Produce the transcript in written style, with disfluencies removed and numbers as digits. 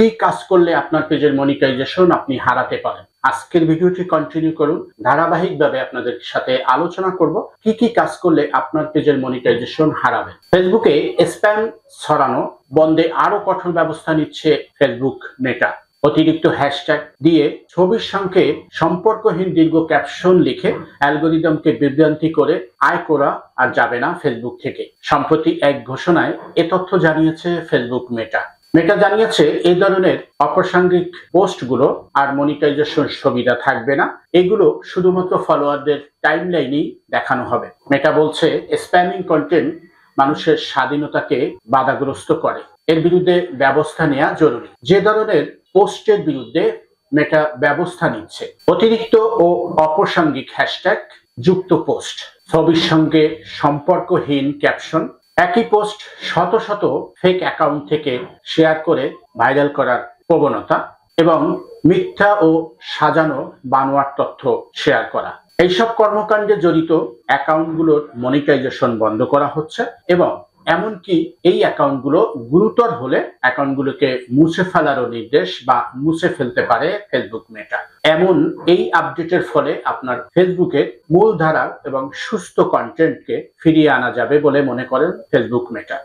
কি কাজ করলে আপনার পেজের মনিটাইজেশন আপনি হারাতে পারেন। আজকের ভিডিওটি কন্টিনিউ করুন। ধারাবাহিকভাবে আপনাদের সাথে আলোচনা করব কি কি কাজ করলে আপনার পেজের মনিটাইজেশন হারাবে। ফেসবুকে স্প্যাম ছড়ানো বন্ধে আরো কঠোর ব্যবস্থা নিচ্ছে ফেসবুক মেটা। অতিরিক্ত হ্যাশট্যাগ দিয়ে ছবির সঙ্গে সম্পর্কহীন দীর্ঘ ক্যাপশন লিখে অ্যালগরিদমকে বিভ্রান্তি করে আয় করা আর যাবে না ফেসবুক থেকে। সম্প্রতি এক ঘোষণায় এ তথ্য জানিয়েছে ফেসবুক মেটা। মেটা জানিয়েছে এই ধরনের অপ্রাসঙ্গিক পোস্টগুলো আর মনিটাইজেশন সুবিধা থাকবে না, এগুলো শুধুমাত্র ফলোয়ারদের টাইমলাইনেই দেখানো হবে। মেটা বলছে স্প্যামিং কন্টেন্ট মানুষের স্বাধীনতাকে বাধাগ্রস্ত করে, এর বিরুদ্ধে ব্যবস্থা নেওয়া জরুরি। যে ধরনের পোস্টের বিরুদ্ধে মেটা ব্যবস্থা নিচ্ছে: অতিরিক্ত ও অপ্রাসঙ্গিক হ্যাশট্যাগ যুক্ত পোস্ট, ছবির সঙ্গে সম্পর্কহীন ক্যাপশন, একই পোস্ট শত শত ফেক অ্যাকাউন্ট থেকে শেয়ার করে ভাইরাল করার প্রবণতা এবং মিথ্যা ও সাজানো বানোয়ার তথ্য শেয়ার করা। এইসব কর্মকাণ্ডে জড়িত অ্যাকাউন্টগুলোর মনিটাইজেশন বন্ধ করা হচ্ছে এবং এমনকি এই অ্যাকাউন্টগুলো গুরুতর হলে অ্যাকাউন্টগুলোকে মুছে ফেলারও নির্দেশ বা মুছে ফেলতে পারে ফেসবুক মেটা। এমন এই আপডেটের ফলে আপনার ফেসবুকের মূলধারা এবং সুস্থ কন্টেন্টকে ফিরিয়ে আনা যাবে বলে মনে করেন ফেসবুক মেটা।